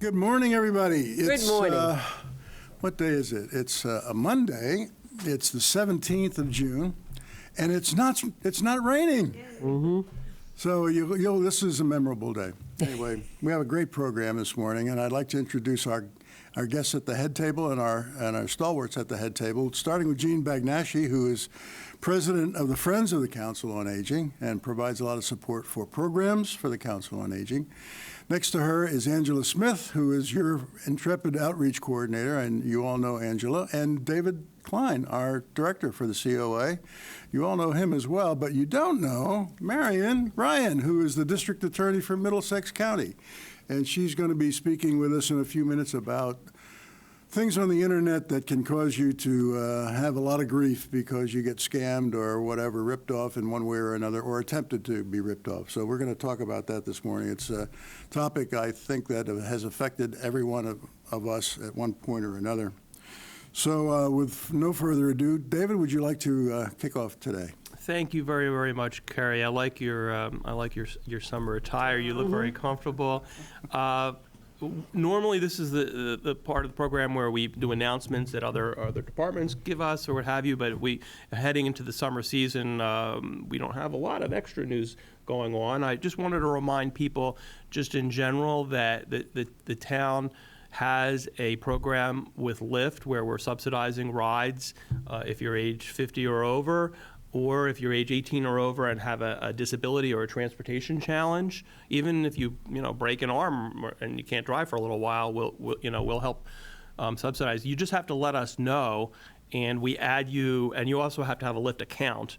Good morning, everybody. Good morning. What day is it? It's a Monday. It's the 17th of June, and it's not raining. Mm-hmm. So this is a memorable day. Anyway, we have a great program this morning, and I'd like to introduce our guests at the head table and our stalwarts at the head table, starting with Jean Bagnaschi, who is president of the Friends of the Council on Aging and provides a lot of support for programs for the Council on Aging. Next to her is Angela Smith, who is your intrepid outreach coordinator, and you all know Angela, and David Klein, our director for the COA. You all know him as well, but you don't know Marian, who is the district attorney for Middlesex County. And she's going to be speaking with us in a few minutes about things on the internet that can cause you to have a lot of grief because you get scammed or whatever, ripped off in one way or another, or attempted to be ripped off. So we're going to talk about that this morning. It's a topic I think that has affected every one of us at one point or another. So with no further ado, David, would you like to kick off today? Thank you very, very much, Kerry. I like your summer attire. You look very comfortable. Normally, this is the part of the program where we do announcements that other departments give us or what have you, but heading into the summer season, we don't have a lot of extra news going on. I just wanted to remind people, just in general, that the town has a program with Lyft where we're subsidizing rides if you're age 50 or over, or if you're age 18 or over and have a disability or a transportation challenge. Even if you break an arm and you can't drive for a little while, we'll help subsidize. You just have to let us know, and we add you, and you also have to have a Lyft account.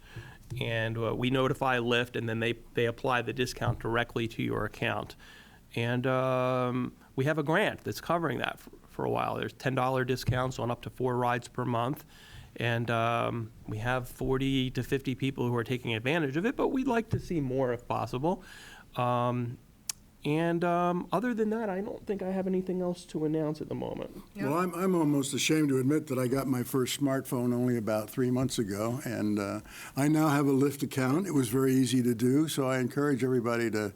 And we notify Lyft, and then they apply the discount directly to your account. And we have a grant that's covering that for a while. There's $10 discounts on up to 4 rides per month. And we have 40 to 50 people who are taking advantage of it, but we'd like to see more if possible. Other than that, I don't think I have anything else to announce at the moment. Well, I'm almost ashamed to admit that I got my first smartphone only about 3 months ago, and I now have a Lyft account. It was very easy to do, so I encourage everybody to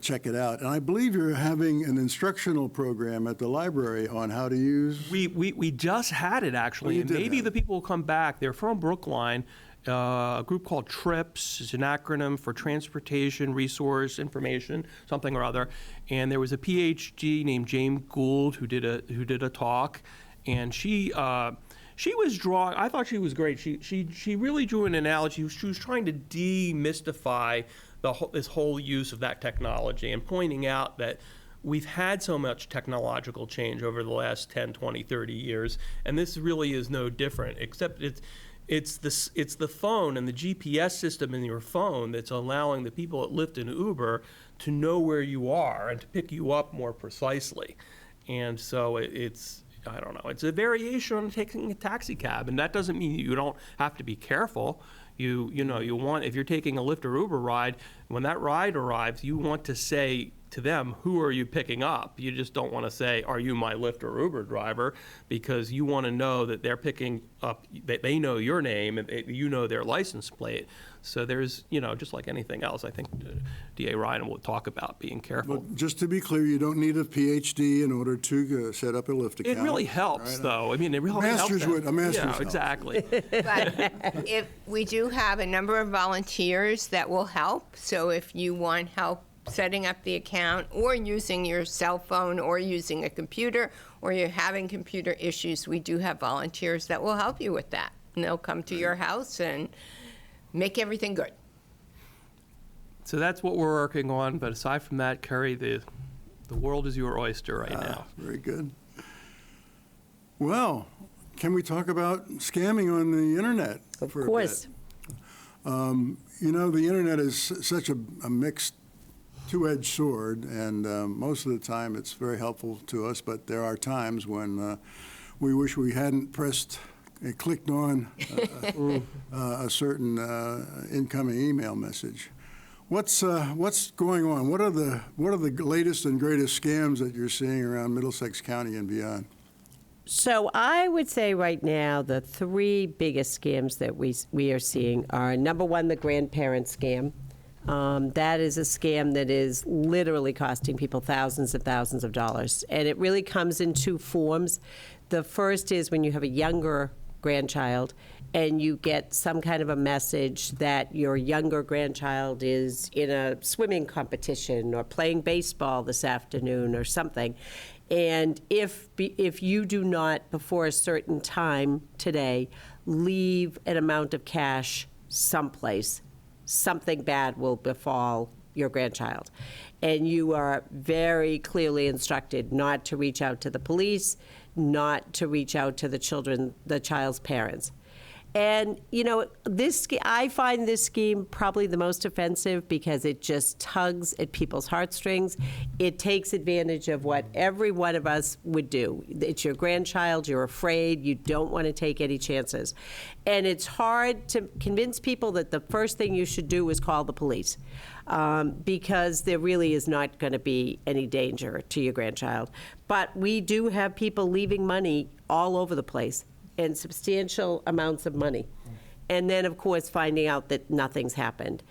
check it out. And I believe you're having an instructional program at the library on how to use... We just had it, actually, and maybe the people will come back. They're from Brookline, a group called TRIPS. It's an acronym for Transportation Resource Information, something or other. And there was a PhD named Jane Gould who did a talk, and she was drawing. I thought she was great. She really drew an analogy. She was trying to demystify this whole use of that technology and pointing out that we've had so much technological change over the last 10, 20, 30 years, and this really is no different, except it's the phone and the GPS system in your phone that's allowing the people at Lyft and Uber to know where you are and to pick you up more precisely. And so it's a variation on taking a taxi cab, and that doesn't mean you don't have to be careful. You want, if you're taking a Lyft or Uber ride, when that ride arrives, you want to say to them, who are you picking up? You just don't want to say, are you my Lyft or Uber driver? Because you want to know that they're picking up, that they know your name and you know their license plate. So there's, just like anything else, I think D.A. Ryan will talk about being careful. But just to be clear, you don't need a PhD in order to set up a Lyft account. It really helps, right? though. I mean, it really helps. A master's helps. Exactly. But if we do have a number of volunteers that will help, so if you want help setting up the account or using your cell phone or using a computer or you're having computer issues, we do have volunteers that will help you with that. And they'll come to your house and make everything good. So that's what we're working on. But aside from that, Kerry, the world is your oyster right now. Very good. Well, can we talk about scamming on the internet for a bit? The internet is such a mixed two-edged sword, and most of the time it's very helpful to us, but there are times when we wish we hadn't clicked on a certain incoming email message. What's going on? What are the latest and greatest scams that you're seeing around Middlesex County and beyond? So I would say right now the 3 biggest scams that we are seeing are, number one, the grandparent scam. That is a scam that is literally costing people thousands and thousands of dollars. And it really comes in two forms. The first is when you have a younger grandchild and you get some kind of a message that your younger grandchild is in a swimming competition or playing baseball this afternoon or something. And if you do not, before a certain time today, leave an amount of cash someplace, something bad will befall your grandchild. And you are very clearly instructed not to reach out to the police, not to reach out to the child's parents. And, you know, I find this scheme probably the most offensive because it just tugs at people's heartstrings. It takes advantage of what every one of us would do. It's your grandchild, you're afraid, you don't want to take any chances. And it's hard to convince people that the first thing you should do is call the police because there really is not going to be any danger to your grandchild. But we do have people leaving money all over the place, and substantial amounts of money. And then, of course, finding out that nothing's happened.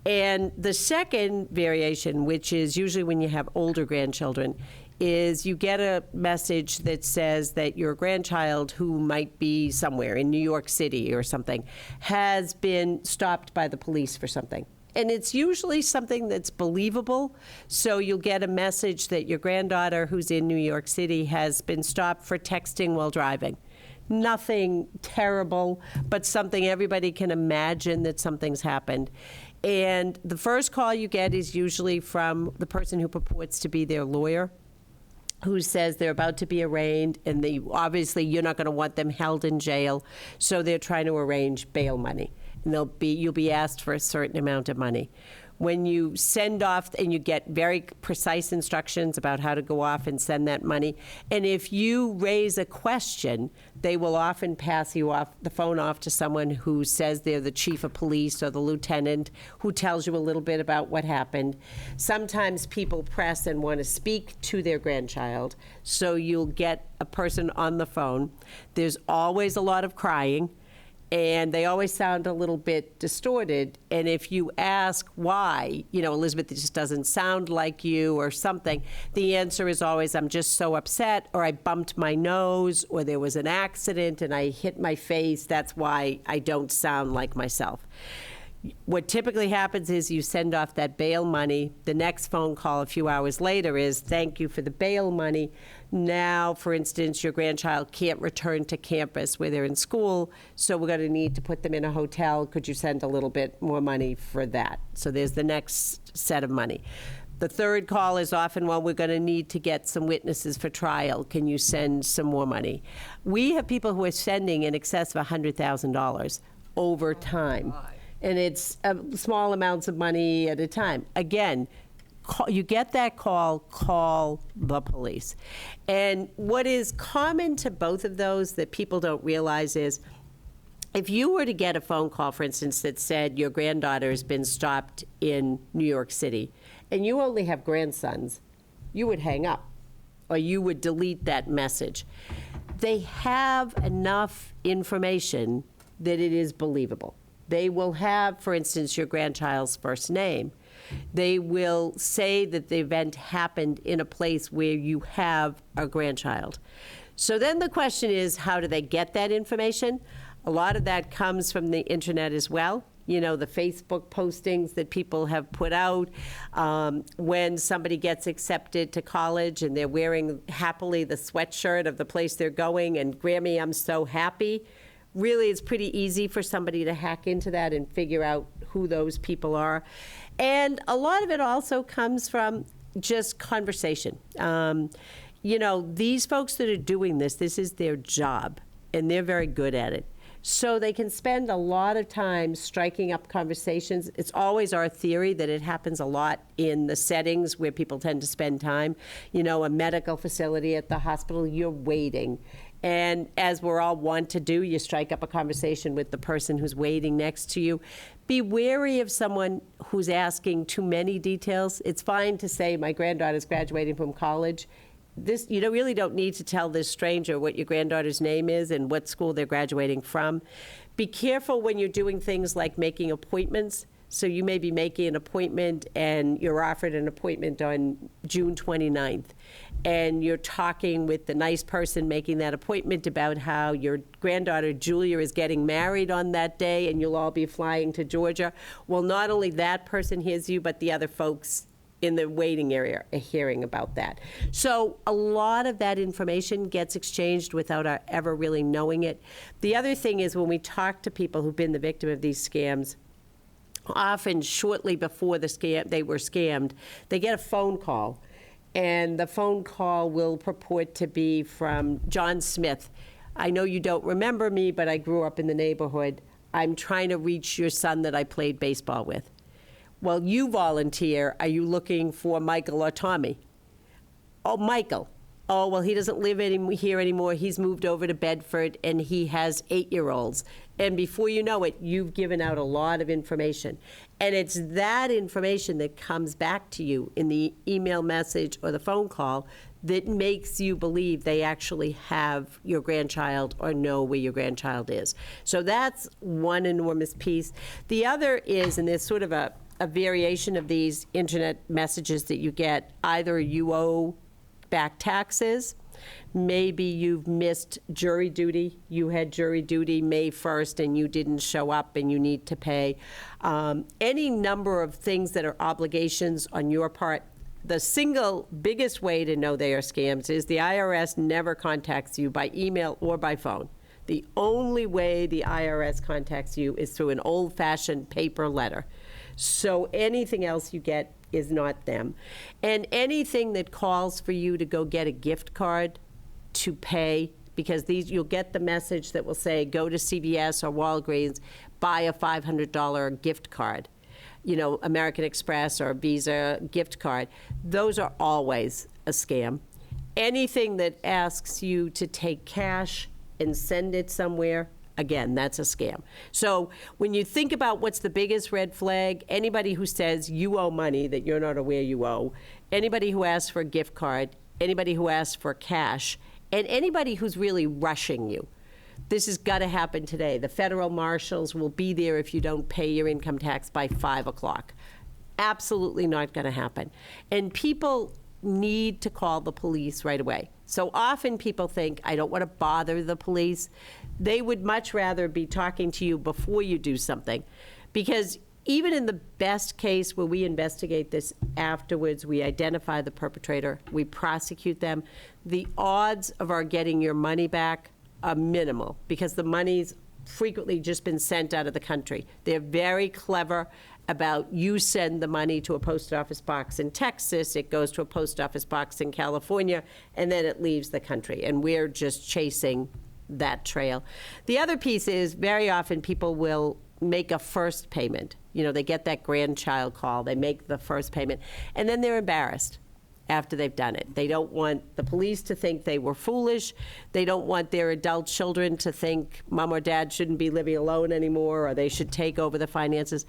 And the second variation, which is usually when you have older grandchildren, is you get a message that says that your grandchild, who might be somewhere in New York City or something, has been stopped by the police for something. And it's usually something that's believable. So you'll get a message that your granddaughter, who's in New York City, has been stopped for texting while driving. Nothing terrible, but something everybody can imagine that something's happened. And the first call you get is usually from the person who purports to be their lawyer, who says they're about to be arraigned, and obviously you're not going to want them held in jail, so they're trying to arrange bail money. And you'll be asked for a certain amount of money. When you send off, and you get very precise instructions about how to go off and send that money, and if you raise a question, they will often pass you off the phone off to someone who says they're the chief of police or the lieutenant, who tells you a little bit about what happened. Sometimes people press and want to speak to their grandchild, so you'll get a person on the phone. There's always a lot of crying, and they always sound a little bit distorted. And if you ask why, you know, Elizabeth, it just doesn't sound like you or something, the answer is always, I'm just so upset, or I bumped my nose, or there was an accident and I hit my face. That's why I don't sound like myself. What typically happens is you send off that bail money. The next phone call a few hours later is, thank you for the bail money. Now, for instance, your grandchild can't return to campus where they're in school, so we're going to need to put them in a hotel. Could you send a little bit more money for that? So there's the next set of money. The third call is often, well, we're going to need to get some witnesses for trial. Can you send some more money? We have people who are sending in excess of $100,000 over time. And it's small amounts of money at a time. Again, you get that call the police. And what is common to both of those that people don't realize is, if you were to get a phone call, for instance, that said your granddaughter has been stopped in New York City, and you only have grandsons, you would hang up, or you would delete that message. They have enough information that it is believable. They will have, for instance, your grandchild's first name. They will say that the event happened in a place where you have a grandchild. So then the question is, how do they get that information? A lot of that comes from the internet as well. You know, the Facebook postings that people have put out. When somebody gets accepted to college and they're wearing happily the sweatshirt of the place they're going, and Grammy, I'm so happy. Really, it's pretty easy for somebody to hack into that and figure out who those people are. And a lot of it also comes from just conversation. You know, these folks that are doing this is their job, and they're very good at it. So they can spend a lot of time striking up conversations. It's always our theory that it happens a lot in the settings where people tend to spend time. You know, a medical facility at the hospital, you're waiting. And as we're all wont to do, you strike up a conversation with the person who's waiting next to you. Be wary of someone who's asking too many details. It's fine to say, my granddaughter's graduating from college. You really don't need to tell this stranger what your granddaughter's name is and what school they're graduating from. Be careful when you're doing things like making appointments. So you may be making an appointment and you're offered an appointment on June 29th. And you're talking with the nice person making that appointment about how your granddaughter Julia is getting married on that day and you'll all be flying to Georgia. Well, not only that person hears you, but the other folks in the waiting area are hearing about that. So a lot of that information gets exchanged without our ever really knowing it. The other thing is when we talk to people who've been the victim of these scams, often shortly before they were scammed, they get a phone call. And the phone call will purport to be from John Smith. I know you don't remember me, but I grew up in the neighborhood. I'm trying to reach your son that I played baseball with. Well, you volunteer. Are you looking for Michael or Tommy? Oh, Michael. Oh, well, he doesn't live here anymore. He's moved over to Bedford, and he has 8-year-olds. And before you know it, you've given out a lot of information. And it's that information that comes back to you in the email message or the phone call that makes you believe they actually have your grandchild or know where your grandchild is. So that's one enormous piece. The other is, and there's sort of a variation of these internet messages that you get, either you owe back taxes, maybe you've missed jury duty. You had jury duty May 1st and you didn't show up and you need to pay. Any number of things that are obligations on your part. The single biggest way to know they are scams is the IRS never contacts you by email or by phone. The only way the IRS contacts you is through an old-fashioned paper letter. So anything else you get is not them. And anything that calls for you to go get a gift card to pay, because you'll get the message that will say, go to CVS or Walgreens, buy a $500 gift card, American Express or Visa gift card. Those are always a scam. Anything that asks you to take cash and send it somewhere, again, that's a scam. So when you think about what's the biggest red flag, anybody who says you owe money that you're not aware you owe, anybody who asks for a gift card, anybody who asks for cash, and anybody who's really rushing you. This has got to happen today. The federal marshals will be there if you don't pay your income tax by 5 o'clock. Absolutely not going to happen. And people need to call the police right away. So often people think, I don't want to bother the police. They would much rather be talking to you before you do something. Because even in the best case where we investigate this afterwards, we identify the perpetrator, we prosecute them, the odds of our getting your money back are minimal because the money's frequently just been sent out of the country. They're very clever about you send the money to a post office box in Texas, it goes to a post office box in California, and then it leaves the country. And we're just chasing that trail. The other piece is very often people will make a first payment. They get that grandchild call, they make the first payment, and then they're embarrassed after they've done it. They don't want the police to think they were foolish. They don't want their adult children to think mom or dad shouldn't be living alone anymore or they should take over the finances.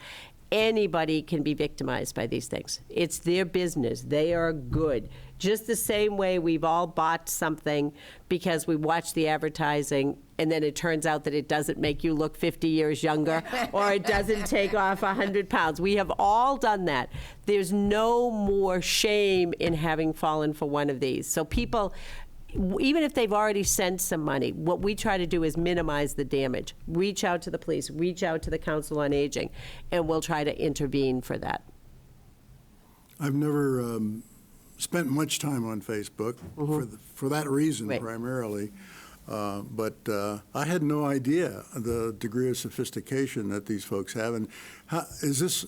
Anybody can be victimized by these things. It's their business. They are good. Just the same way we've all bought something because we watch the advertising and then it turns out that it doesn't make you look 50 years younger or it doesn't take off 100 pounds. We have all done that. There's no more shame in having fallen for one of these. So people, even if they've already sent some money, what we try to do is minimize the damage. Reach out to the police, reach out to the Council on Aging, and we'll try to intervene for that. I've never spent much time on Facebook for that reason, Right. primarily. But I had no idea the degree of sophistication that these folks have. And does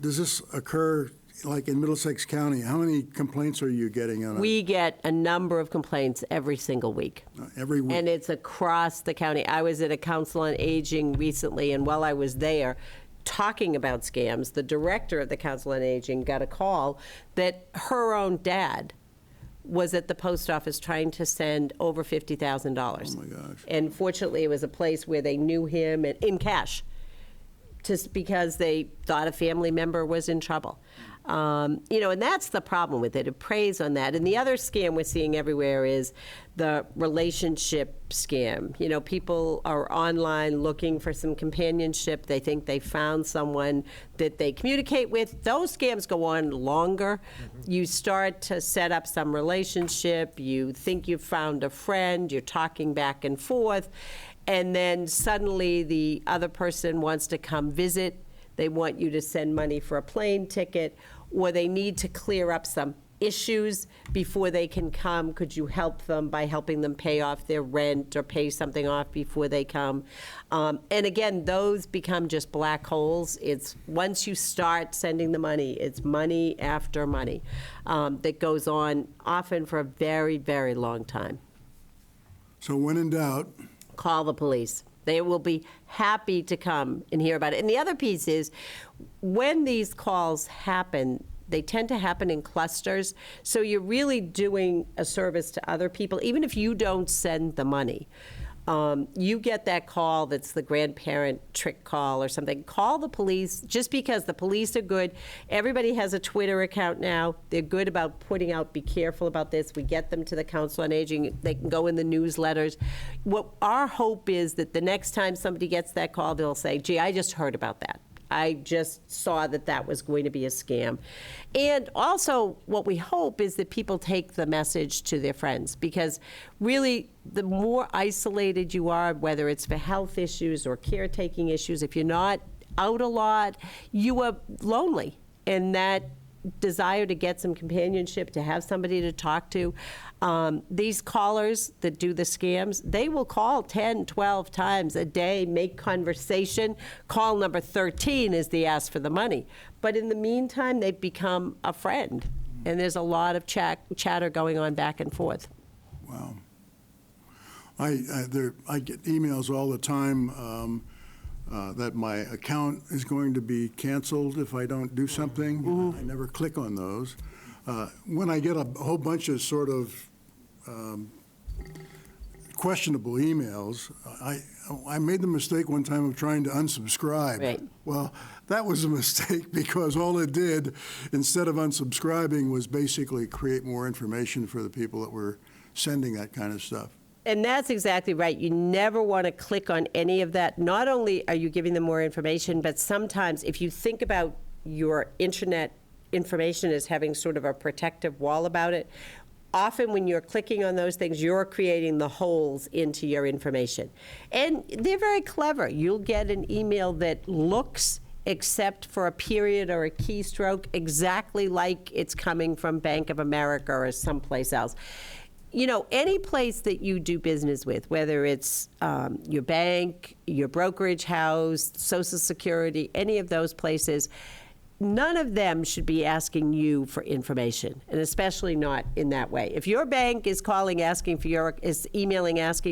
this occur like in Middlesex County? How many complaints are you getting on We get a number of complaints every single week. every week? And it's across the county. I was at a Council on Aging recently, and while I was there talking about scams, the director of the Council on Aging got a call that her own dad was at the post office trying to send over $50,000. Oh, my gosh. And fortunately, it was a place where they knew him in cash, just because they thought a family member was in trouble. And that's the problem with it. It preys on that. And the other scam we're seeing everywhere is the relationship scam. People are online looking for some companionship. They think they found someone that they communicate with. Those scams go on longer. You start to set up some relationship. You think you've found a friend. You're talking back and forth. And then suddenly the other person wants to come visit. They want you to send money for a plane ticket, or they need to clear up some issues before they can come. Could you help them by helping them pay off their rent or pay something off before they come? And again, those become just black holes. It's once you start sending the money, it's money after money that goes on often for a very, very long time. So when in doubt, call the police. They will be happy to come and hear about it. And the other piece is, when these calls happen, they tend to happen in clusters. So you're really doing a service to other people, even if you don't send the money. You get that call that's the grandparent trick call or something. Call the police, just because the police are good. Everybody has a Twitter account now. They're good about putting out, be careful about this. We get them to the Council on Aging. They can go in the newsletters. What our hope is that the next time somebody gets that call, they'll say, gee, I just heard about that. I just saw that that was going to be a scam. And also, what we hope is that people take the message to their friends, because really, the more isolated you are, whether it's for health issues or caretaking issues, if you're not out a lot, you are lonely. And that desire to get some companionship, to have somebody to talk to. These callers that do the scams, they will call 10, 12 times a day, make conversation. Call number 13 is the ask for the money. But in the meantime, they've become a friend. And there's a lot of chatter going on back and forth. wow. I get emails all the time that my account is going to be canceled if I don't do something. I never click on those. When I get a whole bunch of sort of questionable emails, I made the mistake one time of trying to unsubscribe. Right. Well, that was a mistake, because all it did, instead of unsubscribing, was basically create more information for the people that were sending that kind of stuff. And that's exactly right. You never want to click on any of that. Not only are you giving them more information, but sometimes if you think about your internet information as having sort of a protective wall about it, often when you're clicking on those things, you're creating the holes into your information. And they're very clever. You'll get an email that looks, except for a period or a keystroke, exactly like it's coming from Bank of America or someplace else. Any place that you do business with, whether it's your bank, your brokerage house, Social Security, any of those places, none of them should be asking you for information, and especially not in that way. If your bank is emailing asking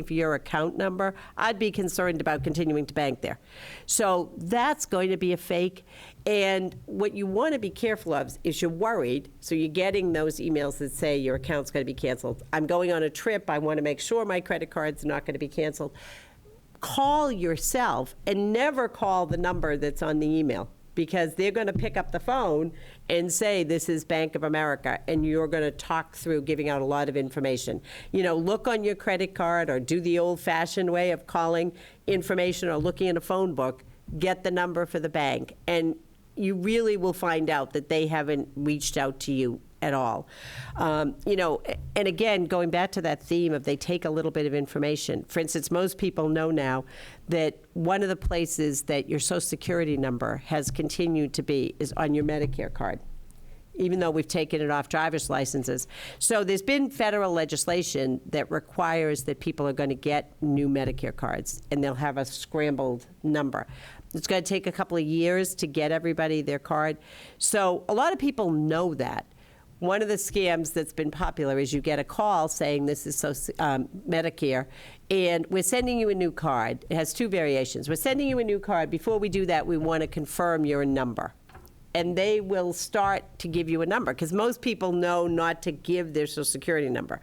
for your account number, I'd be concerned about continuing to bank there. So that's going to be a fake. And what you want to be careful of is you're worried, so you're getting those emails that say your account's going to be canceled. I'm going on a trip. I want to make sure my credit card's not going to be canceled. Call yourself, and never call the number that's on the email, because they're going to pick up the phone and say, this is Bank of America, and you're going to talk through giving out a lot of information. Look on your credit card, or do the old-fashioned way of calling information or looking in a phone book, get the number for the bank, and you really will find out that they haven't reached out to you at all. And again, going back to that theme of they take a little bit of information. For instance, most people know now that one of the places that your Social Security number has continued to be is on your Medicare card, even though we've taken it off driver's licenses. So there's been federal legislation that requires that people are going to get new Medicare cards, and they'll have a scrambled number. It's going to take a couple of years to get everybody their card. So a lot of people know that. One of the scams that's been popular is you get a call saying this is Medicare, and we're sending you a new card. It has two variations. We're sending you a new card. Before we do that, we want to confirm your number. And they will start to give you a number, because most people know not to give their Social Security number.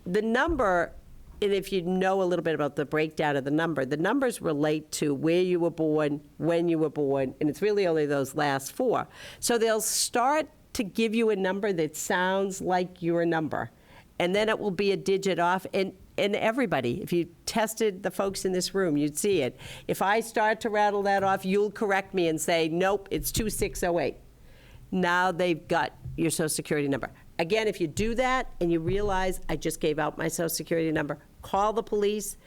The number, and if you know a little bit about the breakdown of the numbers relate to where you were born, when you were born, and it's really only those last four. So they'll start to give you a number that sounds like your number. And then it will be a digit off. And everybody, if you tested the folks in this room, you'd see it. If I start to rattle that off, you'll correct me and say, nope, it's 2608. Now they've got your Social Security number. Again, if you do that and you realize I just gave out my Social Security number, call the police.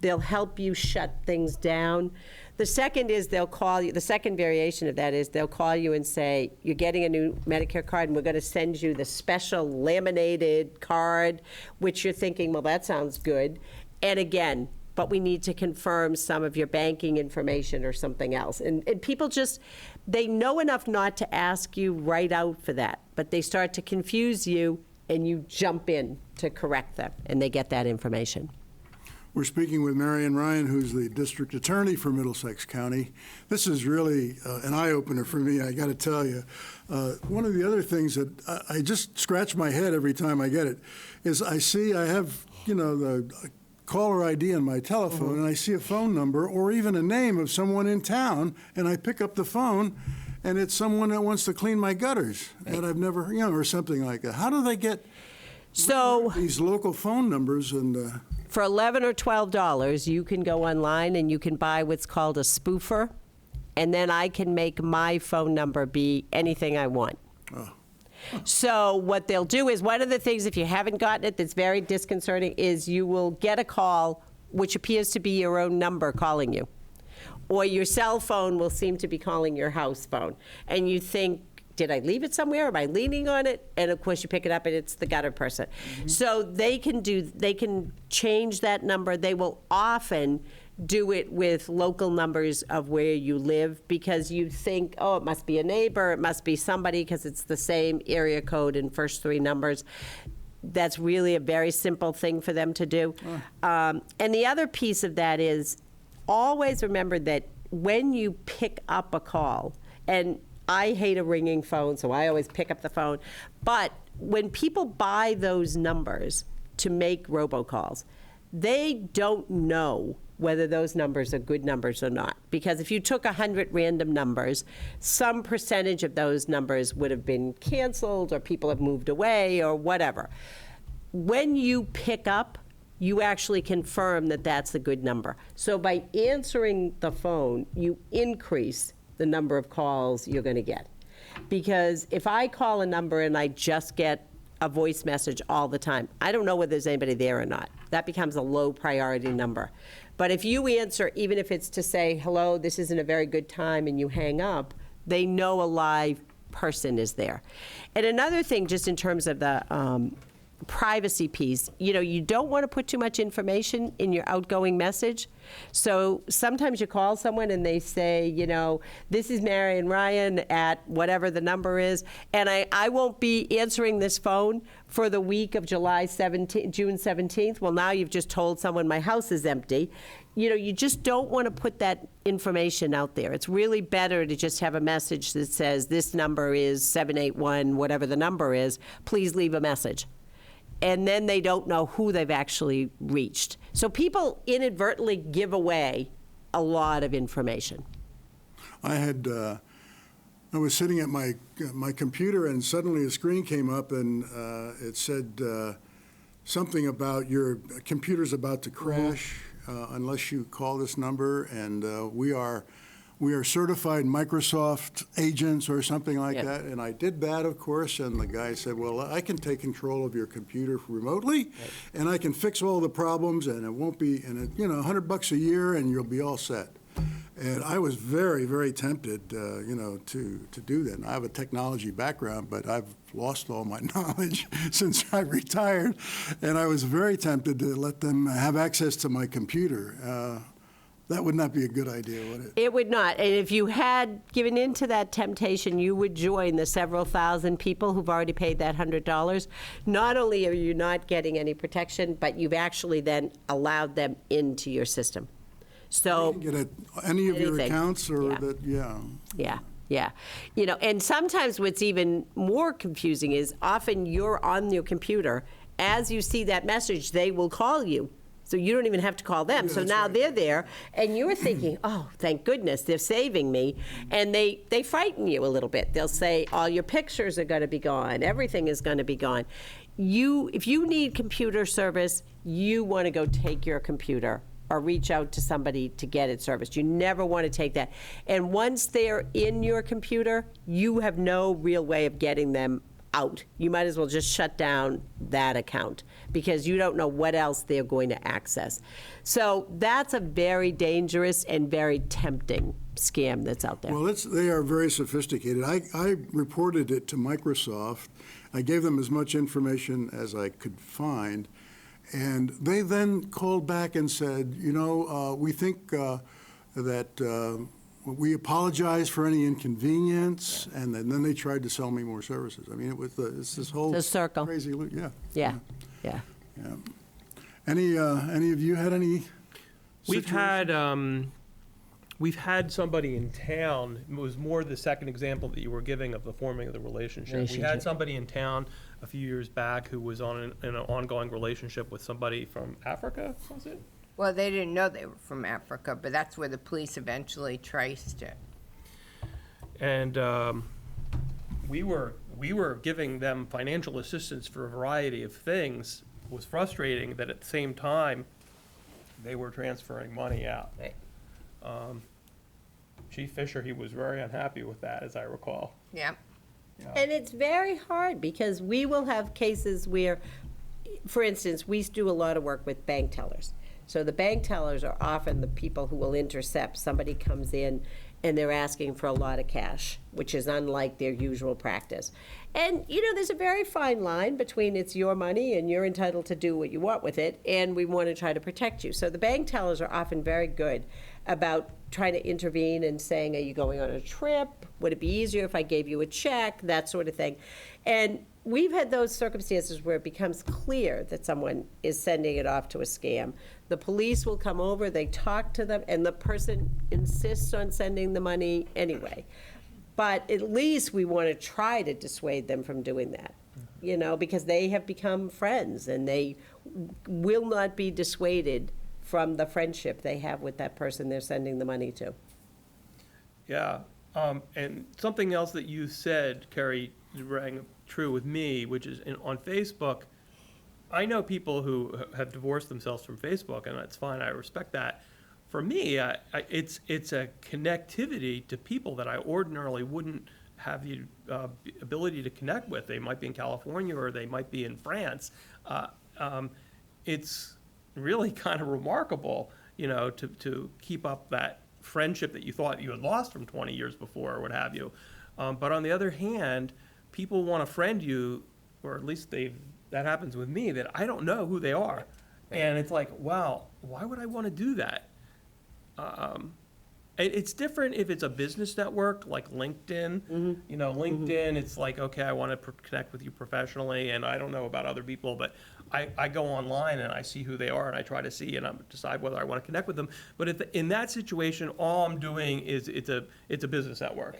They'll help you shut things down. The second is they'll call you, the second variation of that is they'll call you and say, you're getting a new Medicare card and we're going to send you the special laminated card, which you're thinking, well, that sounds good. And again, but we need to confirm some of your banking information or something else. And people just, they know enough not to ask you right out for that, but they start to confuse you and you jump in to correct them and they get that information. We're speaking with Marian Ryan, who's the district attorney for Middlesex County. This is really an eye-opener for me, I got to tell you. One of the other things that I just scratch my head every time I get it is I have, the caller ID on my telephone, and I see a phone number or even a name of someone in town, and I pick up the phone, and it's someone that wants to clean my gutters that I've never, or something like that. How do they get these local phone numbers? And for $11 or $12, you can go online and you can buy what's called a spoofer, and then I can make my phone number be anything I want. Oh. So what they'll do is, one of the things, if you haven't gotten it, that's very disconcerting, is you will get a call which appears to be your own number calling you. Or your cell phone will seem to be calling your house phone. And you think, did I leave it somewhere? Am I leaning on it? And of course you pick it up and it's the gutter person. Mm-hmm. So they can change that number. They will often do it with local numbers of where you live, because you think, oh, it must be a neighbor, it must be somebody because it's the same area code and first three numbers. That's really a very simple thing for them to do. And the other piece of that is always remember that when you pick up a call, and I hate a ringing phone, so I always pick up the phone, but when people buy those numbers to make robocalls, they don't know whether those numbers are good numbers or not. Because if you took 100 random numbers, some percentage of those numbers would have been canceled or people have moved away or whatever. When you pick up, you actually confirm that that's a good number. So by answering the phone, you increase the number of calls you're going to get. Because if I call a number and I just get a voice message all the time, I don't know whether there's anybody there or not. That becomes a low priority number. But if you answer, even if it's to say, hello, this isn't a very good time, and you hang up, they know a live person is there. And another thing, just in terms of the privacy piece, you don't want to put too much information in your outgoing message. So sometimes you call someone and they say, this is Marian Ryan at whatever the number is, and I won't be answering this phone for the week of June 17th. Well, now you've just told someone my house is empty. You just don't want to put that information out there. It's really better to just have a message that says, this number is 781, whatever the number is, please leave a message. And then they don't know who they've actually reached. So people inadvertently give away a lot of information. I was sitting at my computer, and suddenly a screen came up, and it said something about your computer's about to crash unless you call this number, and we are certified Microsoft agents or something like that. And I did that, of course, and the guy said, well, I can take control of your computer remotely, and I can fix all the problems, and it won't be, and $100 a year, and you'll be all set. And I was very, very tempted, to do that. And I have a technology background, but I've lost all my knowledge since I retired, and I was very tempted to let them have access to my computer. That would not be a good idea, would it? It would not. And if you had given in to that temptation, you would join the several thousand people who've already paid that $100. Not only are you not getting any protection, but you've actually then allowed them into your system. So you can get any of your accounts or that, Yeah. And sometimes what's even more confusing is often you're on your computer. As you see that message, they will call you So you don't even have to call them. So now they're there, and you're thinking, oh, thank goodness, they're saving me. And they frighten you a little bit. They'll say, all your pictures are going to be gone. Everything is going to be gone. If you need computer service, you want to go take your computer or reach out to somebody to get it serviced. You never want to take that. And once they're in your computer, you have no real way of getting them out. You might as well just shut down that account because you don't know what else they're going to access. So that's a very dangerous and very tempting scam that's out there. Well, they are very sophisticated. I reported it to Microsoft. I gave them as much information as I could find. And they then called back and said, we think that we apologize for any inconvenience, and then they tried to sell me more services. I mean, it's this whole The circle. crazy loop. Yeah. Yeah. Any of you had any? We've had somebody in town. It was more the second example that you were giving of the forming of the relationship. We had somebody in town a few years back who was in an ongoing relationship with somebody from Africa. Was it? Well, they didn't know they were from Africa, but that's where the police eventually traced it. And we were giving them financial assistance for a variety of things. It was frustrating that at the same time they were transferring money out. Right. Chief Fisher, he was very unhappy with that, as I recall. Yeah. And it's very hard because we will have cases where, for instance, we do a lot of work with bank tellers. So the bank tellers are often the people who will intercept. Somebody comes in and they're asking for a lot of cash, which is unlike their usual practice. And, there's a very fine line between it's your money and you're entitled to do what you want with it, and we want to try to protect you. So the bank tellers are often very good about trying to intervene and saying, are you going on a trip? Would it be easier if I gave you a check? That sort of thing. And we've had those circumstances where it becomes clear that someone is sending it off to a scam. The police will come over, they talk to them, and the person insists on sending the money anyway. But at least we want to try to dissuade them from doing that, because they have become friends and they will not be dissuaded from the friendship they have with that person they're sending the money to. Yeah, and something else that you said, Kerry, rang true with me, which is on Facebook, I know people who have divorced themselves from Facebook, and that's fine, I respect that. For me, it's a connectivity to people that I ordinarily wouldn't have the ability to connect with. They might be in California or they might be in France. It's really kind of remarkable, to keep up that friendship that you thought you had lost from 20 years before or what have you. But on the other hand, people want to friend you, or at least that happens with me, that I don't know who they are. And it's like, wow, why would I want to do that? It's different if it's a business network like LinkedIn. LinkedIn, it's like, okay, I want to connect with you professionally, and I don't know about other people, but I go online and I see who they are and I try to see and I decide whether I want to connect with them. But in that situation, all I'm doing is it's a business network.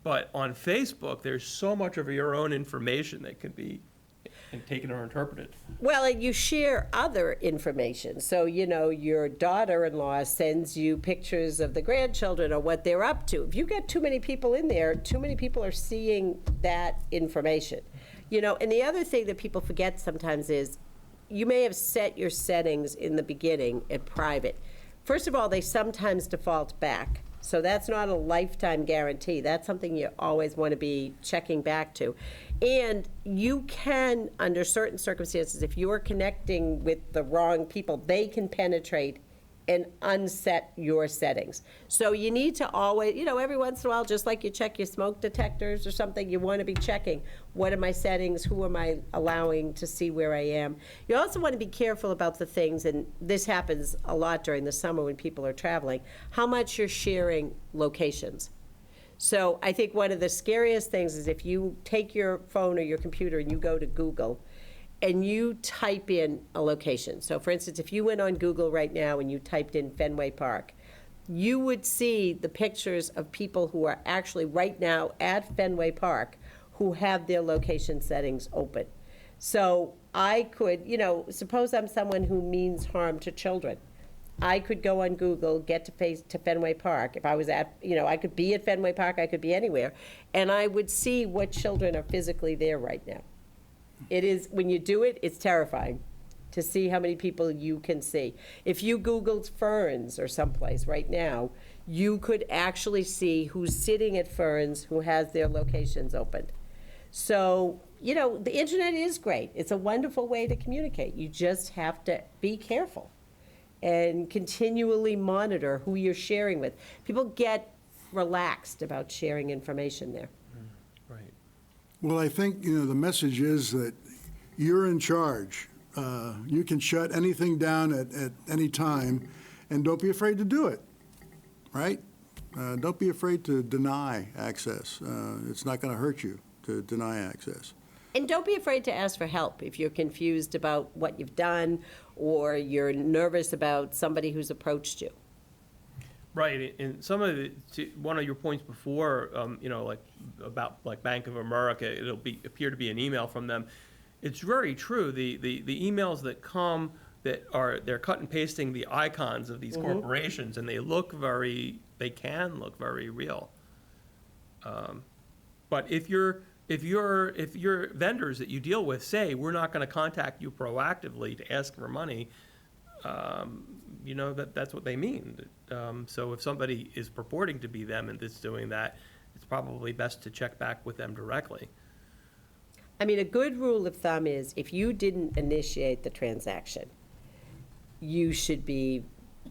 But on Facebook, there's so much of your own information that can be taken or interpreted. Well, and you share other information. So, your daughter-in-law sends you pictures of the grandchildren or what they're up to. If you get too many people in there, too many people are seeing that information. And the other thing that people forget sometimes is you may have set your settings in the beginning at private. First of all, they sometimes default back. So that's not a lifetime guarantee. That's something you always want to be checking back to. And you can, under certain circumstances, if you are connecting with the wrong people, they can penetrate and unset your settings. So you need to always, every once in a while, just like you check your smoke detectors or something, you want to be checking, what are my settings, who am I allowing to see where I am. You also want to be careful about the things, and this happens a lot during the summer when people are traveling, how much you're sharing locations. So I think one of the scariest things is if you take your phone or your computer and you go to Google and you type in a location. So for instance, if you went on Google right now and you typed in Fenway Park, you would see the pictures of people who are actually right now at Fenway Park who have their location settings open. So I could, suppose I'm someone who means harm to children. I could go on Google, get to Fenway Park. If I was at, I could be at Fenway Park, I could be anywhere, and I would see what children are physically there right now. It is, when you do it, it's terrifying to see how many people you can see. If you Googled Ferns or someplace right now, you could actually see who's sitting at Ferns, who has their locations opened. So, the internet is great. It's a wonderful way to communicate. You just have to be careful and continually monitor who you're sharing with. People get relaxed about sharing information there. Right. Well, I think, the message is that you're in charge. You can shut anything down at any time, and don't be afraid to do it, right? Don't be afraid to deny access. It's not going to hurt you to deny access. And don't be afraid to ask for help if you're confused about what you've done or you're nervous about somebody who's approached you. Right, and some of one of your points before, about Bank of America, it'll appear to be an email from them. It's very true. The emails that come they're cut and pasting the icons of these corporations, and they can look very real. But if your vendors that you deal with say we're not going to contact you proactively to ask for money, that's what they mean. So if somebody is purporting to be them and that's doing that, it's probably best to check back with them directly. I mean, a good rule of thumb is if you didn't initiate the transaction, you should be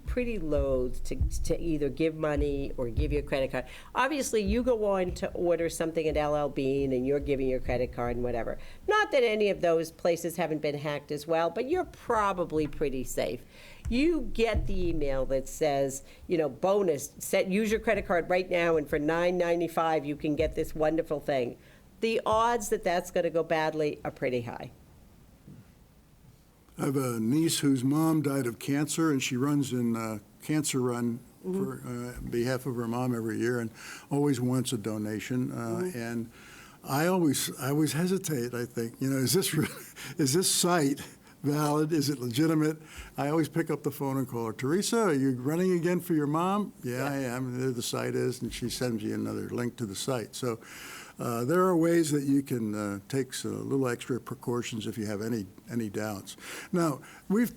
pretty loath to either give money or give your credit card. Obviously, you go on to order something at LL Bean and you're giving your credit card and whatever. Not that any of those places haven't been hacked as well, but you're probably pretty safe. You get the email that says, bonus, use your credit card right now, and for $9.95 you can get this wonderful thing. The odds that that's going to go badly are pretty high. I have a niece whose mom died of cancer, and she runs in Cancer Run for behalf of her mom every year, and always wants a donation. And I always hesitate. I think, is this site valid? Is it legitimate? I always pick up the phone and call her. Teresa, are you running again for your mom? Yeah, I am. And there the site is, and she sends you another link to the site. So there are ways that you can take a little extra precautions if you have any doubts. Now, we've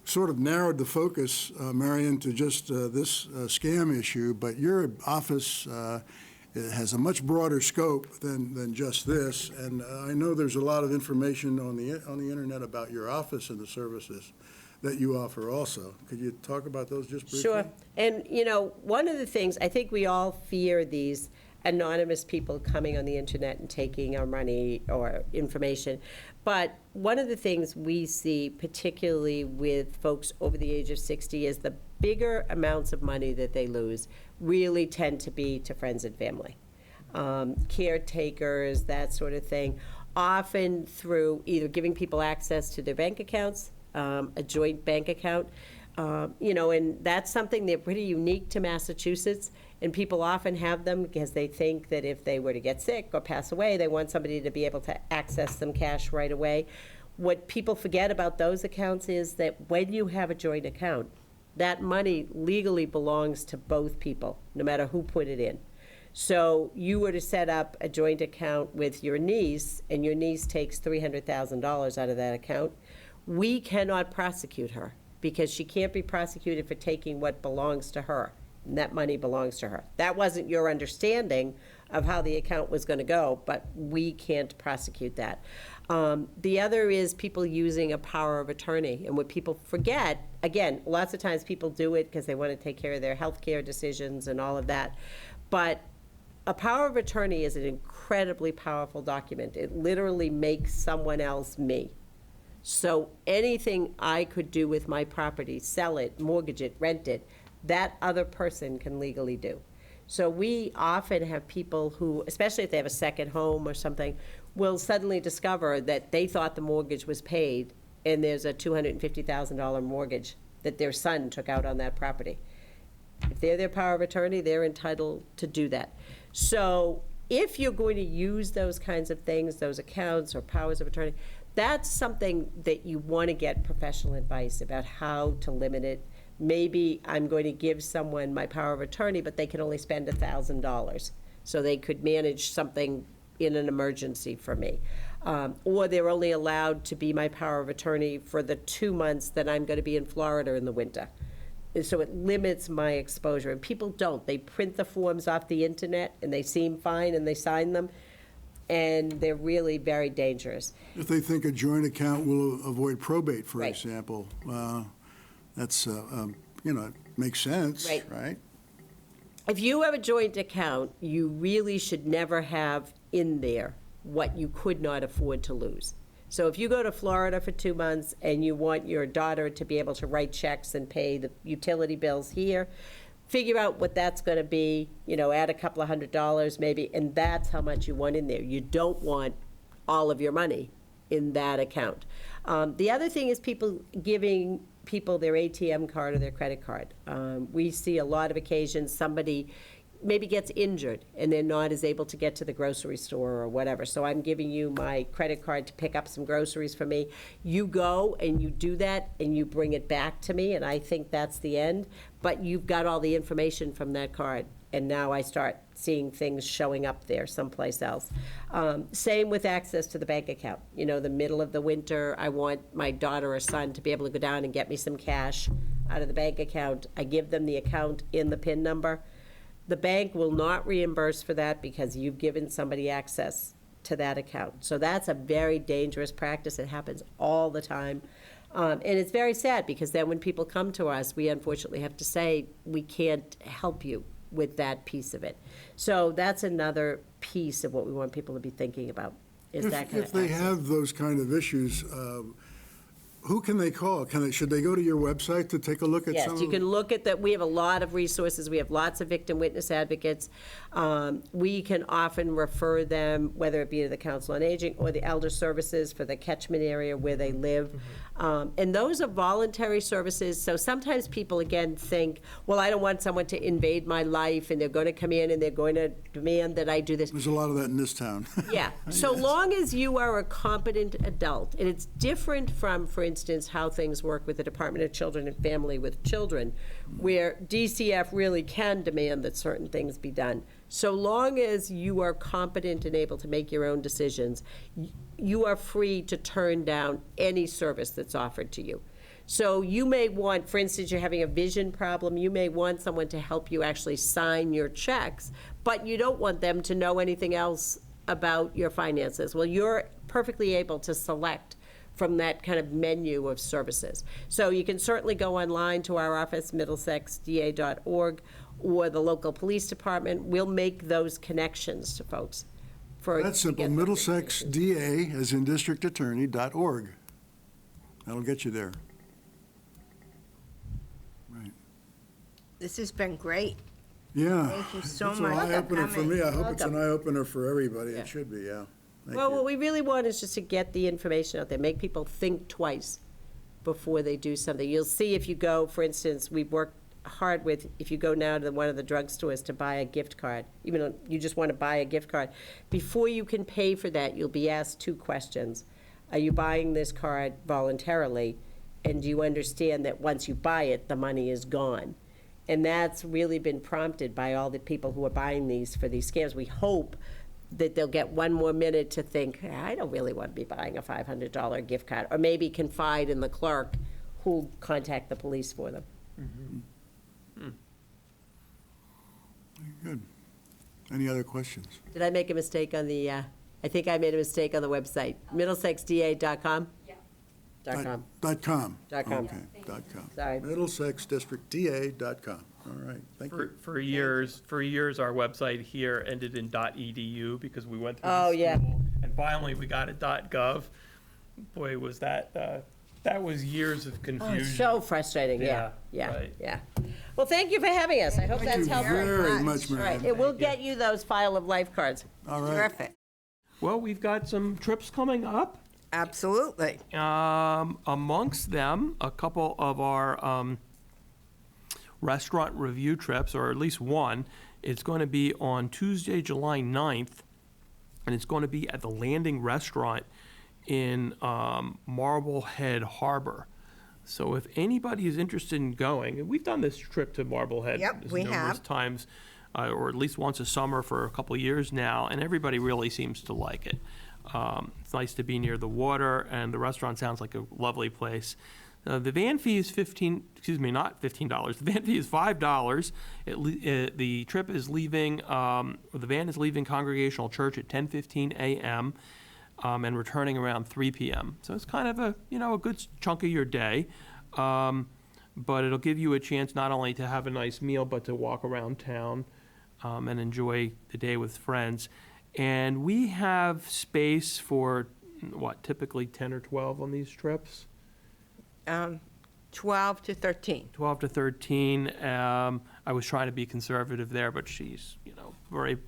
sort of narrowed the focus, Marian, to just this scam issue, but your office has a much broader scope than just this, and I know there's a lot of information on the internet about your office and the services that you offer also. Could you talk about those just briefly? Sure. And, one of the things, I think we all fear these anonymous people coming on the internet and taking our money or information. But one of the things we see, particularly with folks over the age of 60, is the bigger amounts of money that they lose really tend to be to friends and family, caretakers, that sort of thing, often through either giving people access to their bank accounts, a joint bank account, and that's something that's pretty unique to Massachusetts. And people often have them because they think that if they were to get sick or pass away, they want somebody to be able to access some cash right away. What people forget about those accounts is that when you have a joint account, that money legally belongs to both people, no matter who put it in. So you were to set up a joint account with your niece, and your niece takes $300,000 out of that account, we cannot prosecute her because she can't be prosecuted for taking what belongs to her. And that money belongs to her. That wasn't your understanding of how the account was going to go, but we can't prosecute that. The other is people using a power of attorney. And what people forget, again, lots of times people do it because they want to take care of their health care decisions and all of that. But a power of attorney is an incredibly powerful document. It literally makes someone else me. So anything I could do with my property, sell it, mortgage it, rent it, that other person can legally do. So we often have people who, especially if they have a second home or something, will suddenly discover that they thought the mortgage was paid and there's a $250,000 mortgage that their son took out on that property. If they're their power of attorney, they're entitled to do that. So if you're going to use those kinds of things, those accounts or powers of attorney, that's something that you want to get professional advice about how to limit it. Maybe I'm going to give someone my power of attorney, but they can only spend $1,000. So they could manage something in an emergency for me. Or they're only allowed to be my power of attorney for the 2 months that I'm going to be in Florida in the winter. And so it limits my exposure. And people don't. They print the forms off the internet and they seem fine and they sign them. And they're really very dangerous. If they think a joint account will avoid probate, for Right. example, that's, it makes sense, Right. right? If you have a joint account, you really should never have in there what you could not afford to lose. So if you go to Florida for 2 months and you want your daughter to be able to write checks and pay the utility bills here, figure out what that's going to be, add a couple of $100 maybe, and that's how much you want in there. You don't want all of your money in that account. The other thing is people giving people their ATM card or their credit card. We see a lot of occasions somebody maybe gets injured and they're not as able to get to the grocery store or whatever. So I'm giving you my credit card to pick up some groceries for me. You go and you do that and you bring it back to me, and I think that's the end. But you've got all the information from that card, and now I start seeing things showing up there someplace else. Same with access to the bank account. The middle of the winter, I want my daughter or son to be able to go down and get me some cash out of the bank account. I give them the account in the PIN number. The bank will not reimburse for that because you've given somebody access to that account. So that's a very dangerous practice. It happens all the time. And it's very sad because then when people come to us, we unfortunately have to say, we can't help you with that piece of it. So that's another piece of what we want people to be thinking about, is that kind of If they access. have those kind of issues, who can they call? Should they go to your website to take a look at some Yes, of you can look at that. We have a lot of resources. We have lots of victim witness advocates. We can often refer them, whether it be to the Council on Aging or the Elder Services for the catchment area where they live. And those are voluntary services. So sometimes people, again, think, well, I don't want someone to invade my life and they're going to come in and they're going to demand that I do this. There's a lot of that in this town. Yeah, so long as you are a competent adult, and it's different from, for instance, how things work with the Department of Children and Family with children, where DCF really can demand that certain things be done. So long as you are competent and able to make your own decisions, you are free to turn down any service that's offered to you. So you may want, for instance, you're having a vision problem, you may want someone to help you actually sign your checks, but you don't want them to know anything else about your finances. Well, you're perfectly able to select from that kind of menu of services. So you can certainly go online to our office, middlesexda.org, or the local police department. We'll make those connections to folks. That's simple, Middlesex DA, as in district attorney.org. That'll get you there. Right. This has been great. Yeah. Thank you so It's much an for eye-opener for me. I hope it's an Welcome. eye-opener for everybody. Yeah. It should be, yeah. Thank Well, you. what we really want is just to get the information out there, make people think twice before they do something. You'll see if you go, for instance, we've worked hard with, if you go now to one of the drugstores to buy a gift card, even though you just want to buy a gift card, before you can pay for that, you'll be asked 2 questions. Are you buying this card voluntarily? And do you understand that once you buy it, the money is gone? And that's really been prompted by all the people who are buying these for these scams. We hope that they'll get one more minute to think, I don't really want to be buying a $500 gift card, or maybe confide in the clerk who'll contact the police for them. Good. Any other questions? Did I make a mistake on the, I think I made a mistake on the website, middlesexda.com? Yeah. .com. .com. .com. Okay, .com. Sorry. MiddlesexDistrictDA.com. All right, thank you. For years, our website here ended in .edu because we went through the Oh, yeah. school, and finally we got a .gov. Boy, was that was years of Oh, confusion. it's so frustrating, yeah, Yeah, yeah, right. yeah. Well, thank you for having us. I hope Thank that's you helpful. very much, All right, Marian. it will get you those file of life cards. All right. Terrific. Well, we've got some trips coming up. Absolutely. Amongst them, a couple of our restaurant review trips, or at least one. It's going to be on Tuesday, July 9th, and it's going to be at the Landing Restaurant in Marblehead Harbor. So if anybody is interested in going, and we've done this trip to Marblehead Yep, we numerous have. times, or at least once a summer for a couple of years now, and everybody really seems to like it. It's nice to be near the water, and the restaurant sounds like a lovely place. The van fee is not $15. The van fee is $5. The trip is leaving, or the van is leaving Congregational Church at 10:15 a.m. And returning around 3 p.m. So it's kind of a good chunk of your day, but it'll give you a chance not only to have a nice meal, but to walk around town and enjoy the day with friends. And we have space for, typically 10 or 12 on these trips? 12 to 13. 12 to 13. I was trying to be conservative there, but she's, very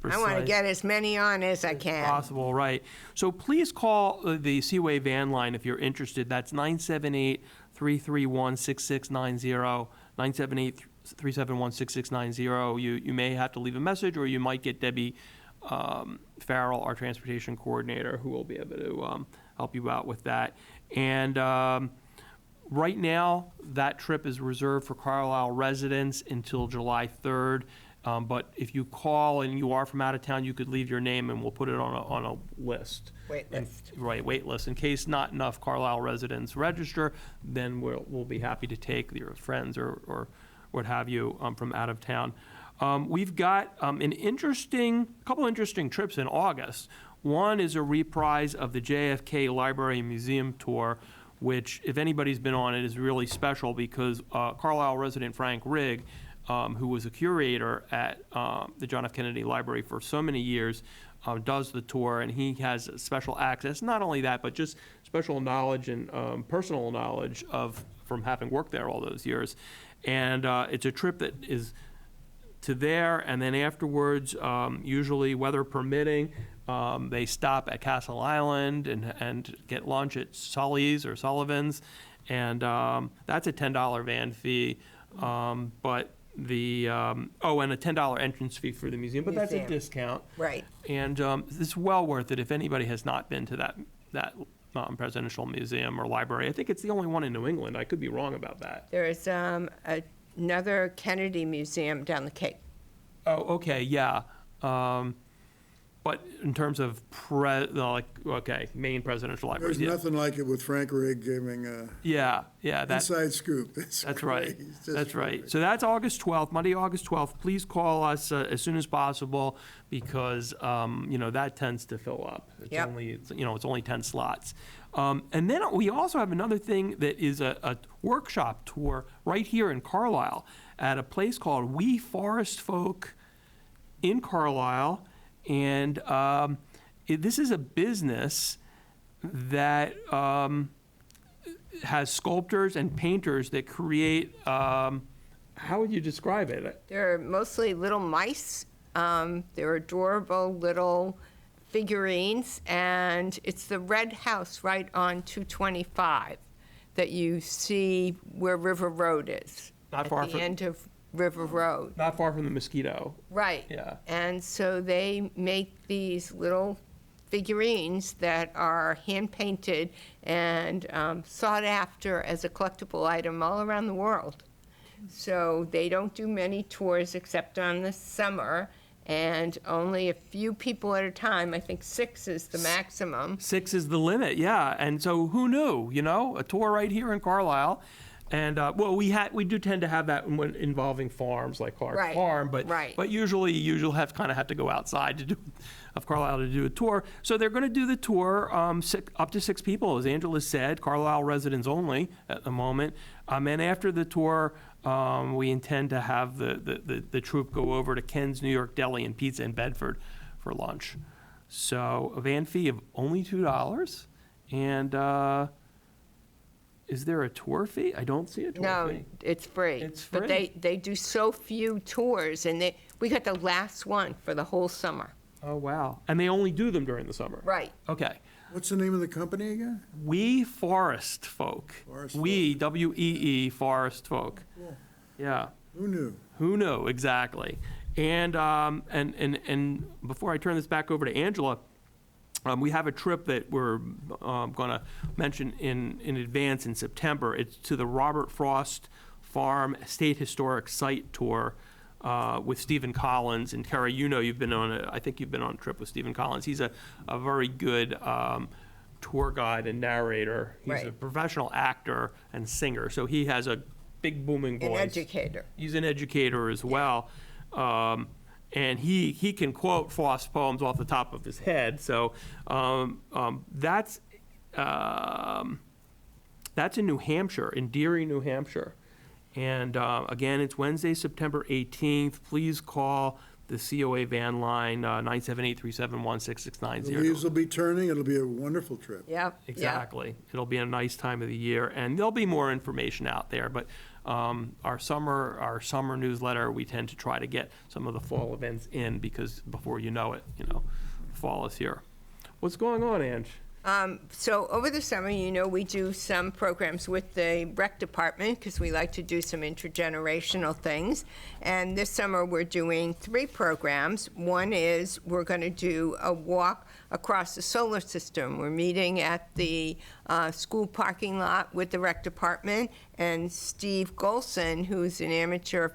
precise. I want to get as many on as I can. Possible, right. So please call the COA van line if you're interested. That's 978-331-6690, 978-371-6690. You may have to leave a message, or you might get Debbie Farrell, our transportation coordinator, who will be able to help you out with that. And right now, that trip is reserved for Carlisle residents until July 3rd. But if you call and you are from out of town, you could leave your name and we'll put it on a list. Wait list. Right, wait list. In case not enough Carlisle residents register, then we'll be happy to take your friends or what have you from out of town. We've got a couple interesting trips in August. One is a reprise of the JFK Library and Museum Tour, which, if anybody's been on it, is really special because Carlisle resident Frank Rigg, who was a curator at the John F. Kennedy Library for so many years, does the tour, and he has special access. Not only that, but just special knowledge and personal knowledge from having worked there all those years. And it's a trip that is to there, and then afterwards, usually weather permitting, they stop at Castle Island and get lunch at Sully's or Sullivan's, and that's a $10 van fee. But and a $10 entrance fee for the museum, but that's a discount. Right. And it's well worth it if anybody has not been to that presidential museum or library. I think it's the only one in New England. I could be wrong about that. There's another Kennedy Museum down the Cape. Oh, okay, yeah. But in terms of main presidential libraries, There's nothing like it with Frank Rigg giving a inside scoop. That's right. That's right. So that's August 12th, Monday, August 12th. Please call us as soon as possible because that tends to fill up. It's only 10 slots. And then we also have another thing that is a workshop tour right here in Carlisle at a place called We Forest Folk in Carlisle. And this is a business that has sculptors and painters that create, how would you describe it? They're mostly little mice. They're adorable little figurines, and it's the red house right on 225 that you see where River Road is. Not far at the from end of River Road. Not far from the Mosquito. Right. Yeah. And so they make these little figurines that are hand-painted and sought after as a collectible item all around the world. So they don't do many tours except on the summer, and only a few people at a time. I think 6 is the maximum. 6 is the limit, yeah. And so who knew, a tour right here in Carlisle. And we do tend to have that when involving farms like Clark Farm, but usually you'll have to go outside of Carlisle to do a tour. So they're going to do the tour up to 6 people, as Angela said, Carlisle residents only at the moment. And after the tour, we intend to have the troupe go over to Ken's New York Deli and Pizza in Bedford for lunch. So a van fee of only $2, and is there a tour fee? I don't see a tour fee. No, it's free. It's free. But they do so few tours, and we got the last one for the whole summer. Oh, wow. And they only do them during the summer? Right. Okay. What's the name of the company again? We Forest Folk. We, W-E-E, Forest Folk. Cool. Yeah. Who knew? Who knew, exactly. And before I turn this back over to Angela, We have a trip that we're going to mention in advance in September. It's to the Robert Frost Farm State Historic Site Tour with Stephen Collins. And Kerry, you know, I think you've been on a trip with Stephen Collins. He's a very good tour guide and narrator. He's a Right. professional actor and singer, so he has a big booming voice. An educator. He's an educator as well. And he can quote Frost poems off the top of his head. So that's in New Hampshire, in Deary, New Hampshire. And again, it's Wednesday, September 18th. Please call the COA van line, 978-371-6690. The leaves will be turning. It'll be a wonderful trip. Yep. Exactly. It'll be a nice time of the year, and there'll be more information out there. But our summer newsletter, we tend to try to get some of the fall events in, because before you know it, fall is here. What's going on, Ange? So over the summer, we do some programs with the rec department because we like to do some intergenerational things. And this summer, we're doing 3 programs. One is we're going to do a walk across the solar system. We're meeting at the school parking lot with the rec department, and Steve Golson, who's an amateur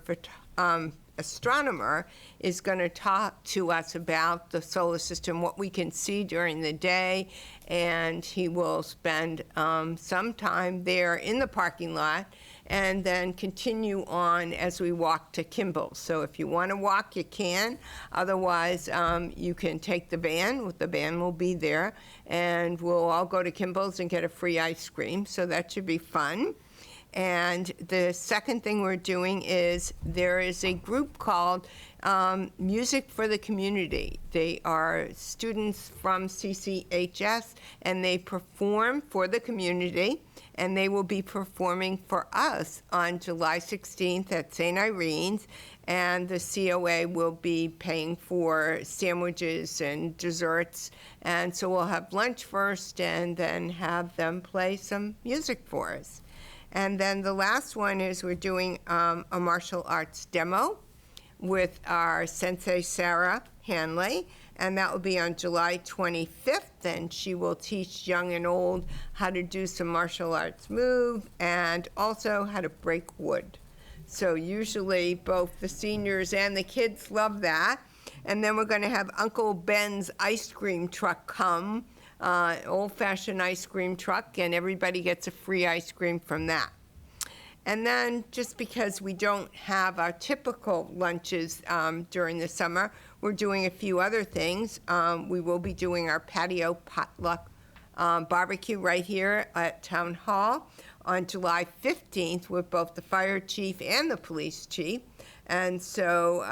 astronomer, is going to talk to us about the solar system, what we can see during the day, and he will spend some time there in the parking lot and then continue on as we walk to Kimball's. So if you want to walk, you can. Otherwise, you can take the van. The van will be there, and we'll all go to Kimball's and get a free ice cream, so that should be fun. And the second thing we're doing is there is a group called Music for the Community. They are students from CCHS, and they perform for the community, and they will be performing for us on July 16th at St. Irene's, and the COA will be paying for sandwiches and desserts, and so we'll have lunch first and then have them play some music for us. And then the last one is we're doing a martial arts demo with our sensei, Sarah Hanley, and that will be on July 25th, and she will teach young and old how to do some martial arts move and also how to break wood. So usually both the seniors and the kids love that. And then we're going to have Uncle Ben's ice cream truck come, old-fashioned ice cream truck, and everybody gets a free ice cream from that. And then, just because we don't have our typical lunches during the summer, we're doing a few other things. We will be doing our patio potluck barbecue right here at Town Hall on July 15th with both the fire chief and the police chief. And so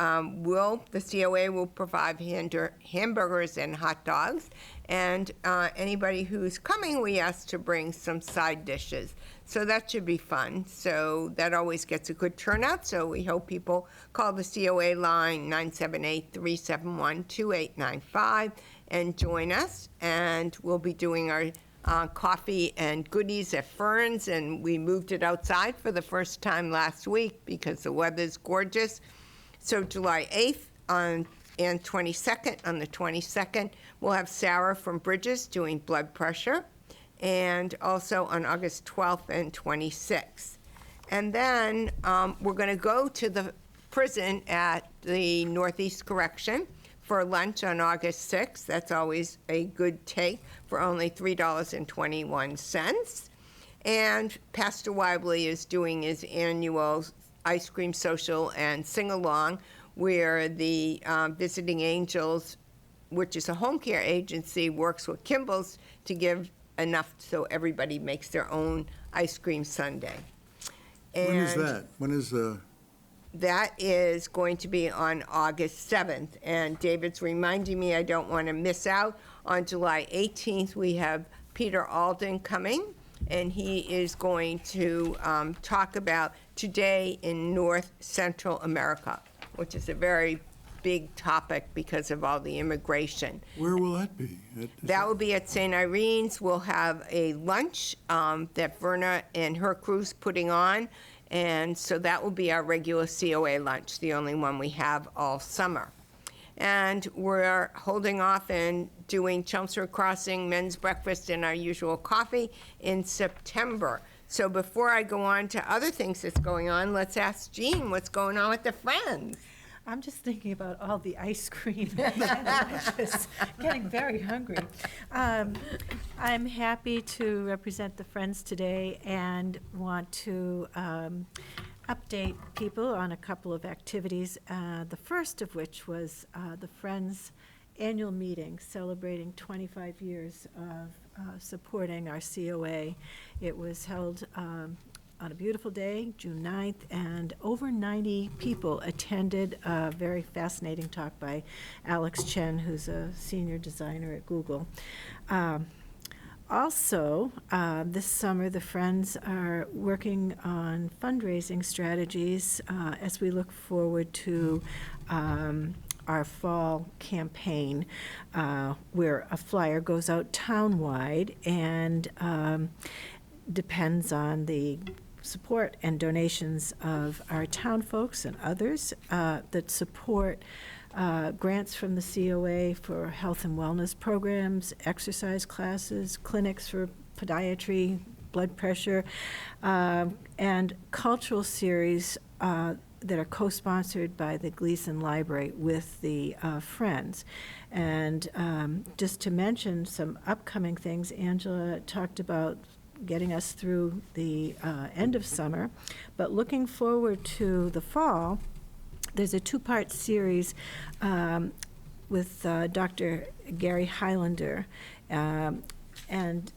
the COA will provide hamburgers and hot dogs. And anybody who's coming, we ask to bring some side dishes. So that should be fun. So that always gets a good turnout. So we hope people call the COA line 978-371-2895 and join us. And we'll be doing our coffee and goodies at Fern's, and we moved it outside for the first time last week because the weather's gorgeous. So July 8th and 22nd, on the 22nd, we'll have Sarah from Bridges doing blood pressure, and also on August 12th and 26th. And then we're going to go to the prison at the Northeast Correction for lunch on August 6th. That's always a good take for only $3.21. And Pastor Webley is doing his annual ice cream social and sing-along, where the Visiting Angels, which is a home care agency, works with Kimball's to give enough so everybody makes their own ice cream sundae. When is that? When is the... That is going to be on August 7th, and David's reminding me I don't want to miss out. On July 18th, we have Peter Alden coming, and he is going to talk about today in North Central America, which is a very big topic because of all the immigration. Where will that be? That will be at St. Irene's. We'll have a lunch that Verna and her crew's putting on, and so that will be our regular COA lunch, the only one we have all summer. And we're holding off and doing Chelmsford Crossing men's breakfast and our usual coffee in September. So before I go on to other things that's going on, let's ask Jean what's going on with the Friends. I'm just thinking about all the ice cream and just getting very hungry. I'm happy to represent the Friends today and want to update people on a couple of activities. The first of which was the Friends annual meeting celebrating 25 years of supporting our COA. It was held on a beautiful day, June 9th, and over 90 people attended a very fascinating talk by Alex Chen, who's a senior designer at Google. Also, this summer, the Friends are working on fundraising strategies as we look forward to our fall campaign, where a flyer goes out townwide and depends on the support and donations of our town folks and others that support grants from the COA for health and wellness programs, exercise classes, clinics for podiatry, blood pressure, and cultural series that are co-sponsored by the Gleason Library with the Friends. And just to mention some upcoming things, Angela talked about getting us through the end of summer, but looking forward to the fall, there's a two-part series with Dr. Gary Highlander, and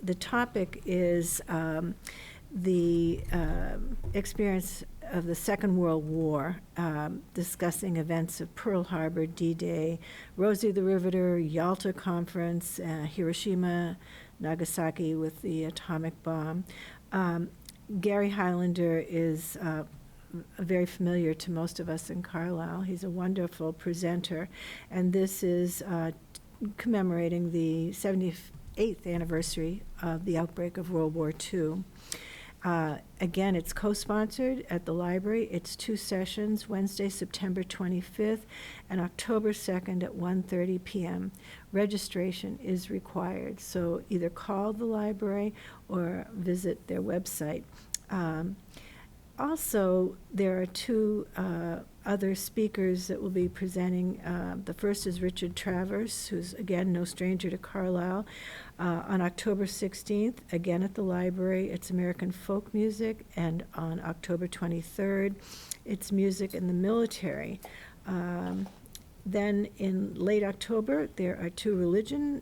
the topic is the experience of the Second World War, discussing events of Pearl Harbor, D-Day, Rosie the Riveter, Yalta Conference, Hiroshima, Nagasaki with the atomic bomb. Gary Highlander is very familiar to most of us in Carlisle. He's a wonderful presenter, and this is commemorating the 78th anniversary of the outbreak of World War II. Again, it's co-sponsored at the library. It's 2 sessions, Wednesday, September 25th, and October 2nd at 1:30 p.m. Registration is required, so either call the library or visit their website. Also, there are 2 other speakers that will be presenting. The first is Richard Travers, who's, again, no stranger to Carlisle. On October 16th, again at the library, it's American folk music, and on October 23rd, it's music in the military. Then in late October, there are 2 religion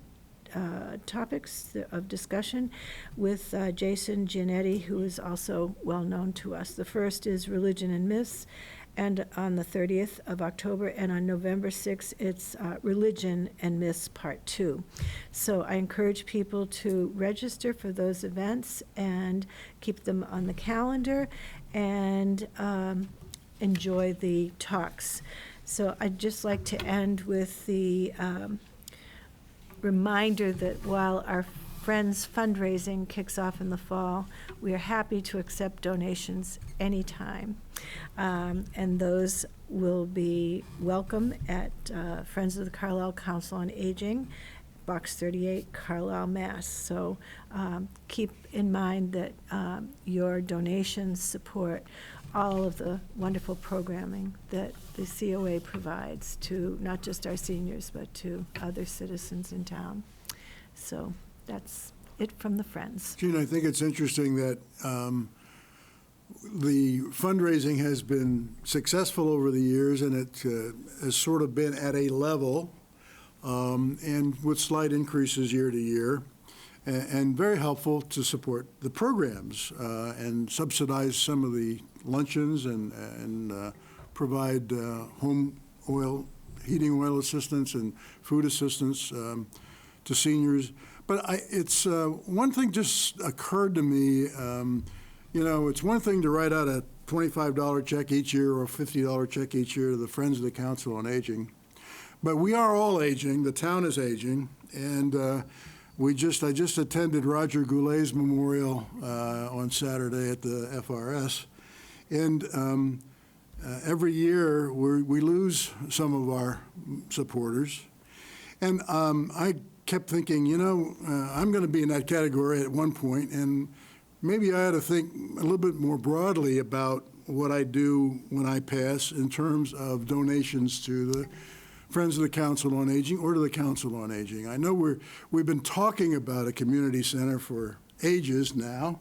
topics of discussion with Jason Giannetti, who is also well known to us. The first is Religion and Myths, and on the 30th of October, and on November 6th, it's Religion and Myths Part 2. So I encourage people to register for those events and keep them on the calendar and enjoy the talks. So I'd just like to end with the reminder that while our Friends fundraising kicks off in the fall, we are happy to accept donations anytime. And those will be welcome at Friends of the Carlisle Council on Aging, Box 38, Carlisle, Mass. So keep in mind that your donations support all of the wonderful programming that the COA provides to not just our seniors, but to other citizens in town. So that's it from the Friends. Gene, I think it's interesting that the fundraising has been successful over the years, and it has sort of been at a level, and with slight increases year to year, and very helpful to support the programs and subsidize some of the luncheons and provide home heating oil assistance and food assistance to seniors. But it's one thing just occurred to me. It's one thing to write out a $25 check each year or a $50 check each year to the Friends of the Council on Aging, but we are all aging. The town is aging, and I just attended Roger Goulet's memorial on Saturday at the FRS, and every year we lose some of our supporters. And I kept thinking, I'm going to be in that category at one point, and maybe I ought to think a little bit more broadly about what I do when I pass in terms of donations to the Friends of the Council on Aging or to the Council on Aging. I know we've been talking about a community center for ages now.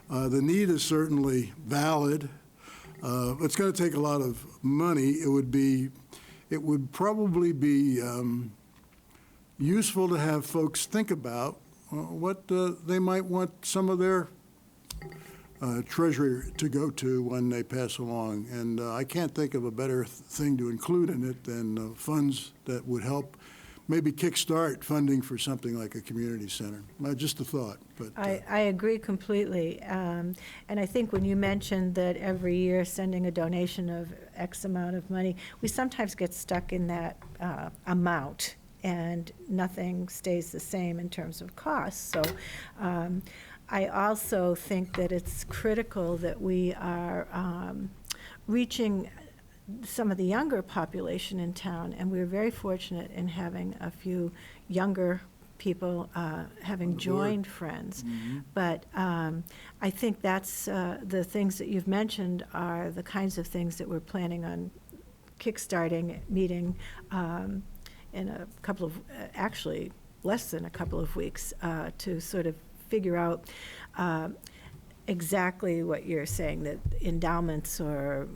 The need is certainly valid. It's going to take a lot of money. It would probably be useful to have folks think about what they might want some of their treasury to go to when they pass along. And I can't think of a better thing to include in it than funds that would help maybe kickstart funding for something like a community center. Just a thought. But I agree completely. And I think when you mentioned that every year sending a donation of X amount of money, we sometimes get stuck in that amount, and nothing stays the same in terms of costs. So I also think that it's critical that we are reaching some of the younger population in town, and we're very fortunate in having a few younger people having joined Friends. Mm-hmm. But I think that's the things that you've mentioned are the kinds of things that we're planning on kickstarting, meeting in a couple of, actually less than a couple of weeks, to sort of figure out exactly what you're saying, that endowments or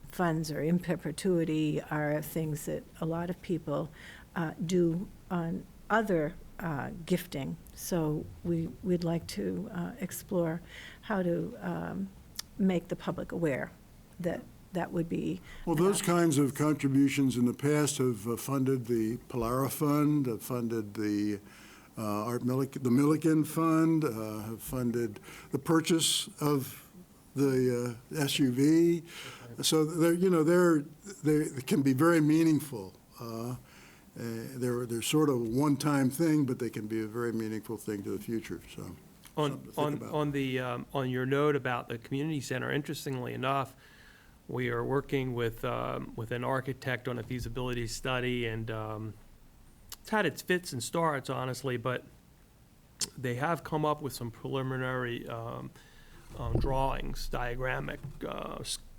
funds or in perpetuity are things that a lot of people do on other gifting. So we'd like to explore how to make the public aware that would be. well, those kinds of contributions in the past have funded the Polara Fund, have funded the the Milliken Fund, have funded the purchase of the SUV. So they can be very meaningful. They're sort of a one-time thing, but they can be a very meaningful thing to the future. So on your note about the community center, interestingly enough, we are working with an architect on a feasibility study, and it's had its fits and starts, honestly, but they have come up with some preliminary drawings, diagrammic,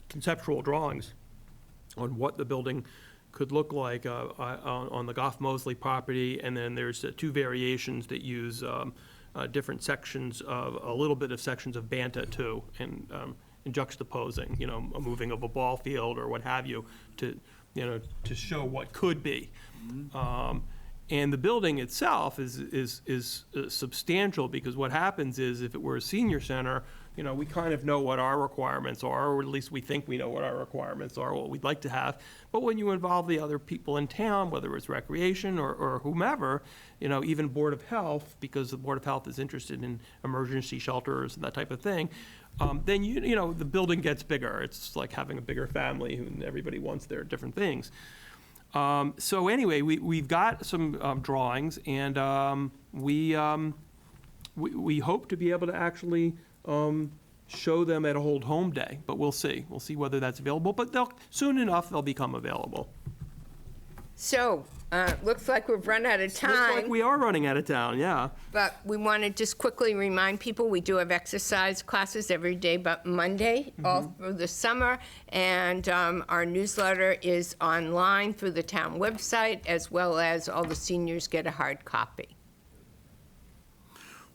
conceptual drawings on what the building could look like on the Goff Mosley property, and then there's two variations that use different sections of, a little bit of sections of Banta too, and juxtaposing, a moving of a ball field or what have you, to show what could be. And the building itself is substantial, because what happens is, if it were a senior center, we kind of know what our requirements are, or at least we think we know what our requirements are, what we'd like to have. But when you involve the other people in town, whether it's recreation or whomever, even Board of Health, because the Board of Health is interested in emergency shelters and that type of thing, then the building gets bigger. It's like having a bigger family, and everybody wants their different things. So anyway, we've got some drawings, and we hope to be able to actually show them at a Hold Home Day, but we'll see. We'll see whether that's available, but soon enough they'll become available. So, looks like we've run out of time. Looks like we are running out of town, yeah. But we want to just quickly remind people, we do have exercise classes every day but Monday, all through the summer. And our newsletter is online through the town website, as well as all the seniors get a hard copy.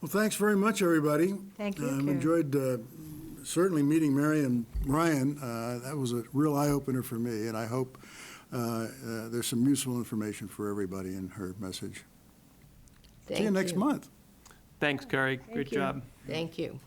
well, thanks very much, everybody. Thank you, I've Kerry. enjoyed certainly meeting Marian and Ryan. That was a real eye-opener for me, and I hope there's some useful information for everybody in her message. See you next month. Thanks, Kerry. Great you. job. Thank you.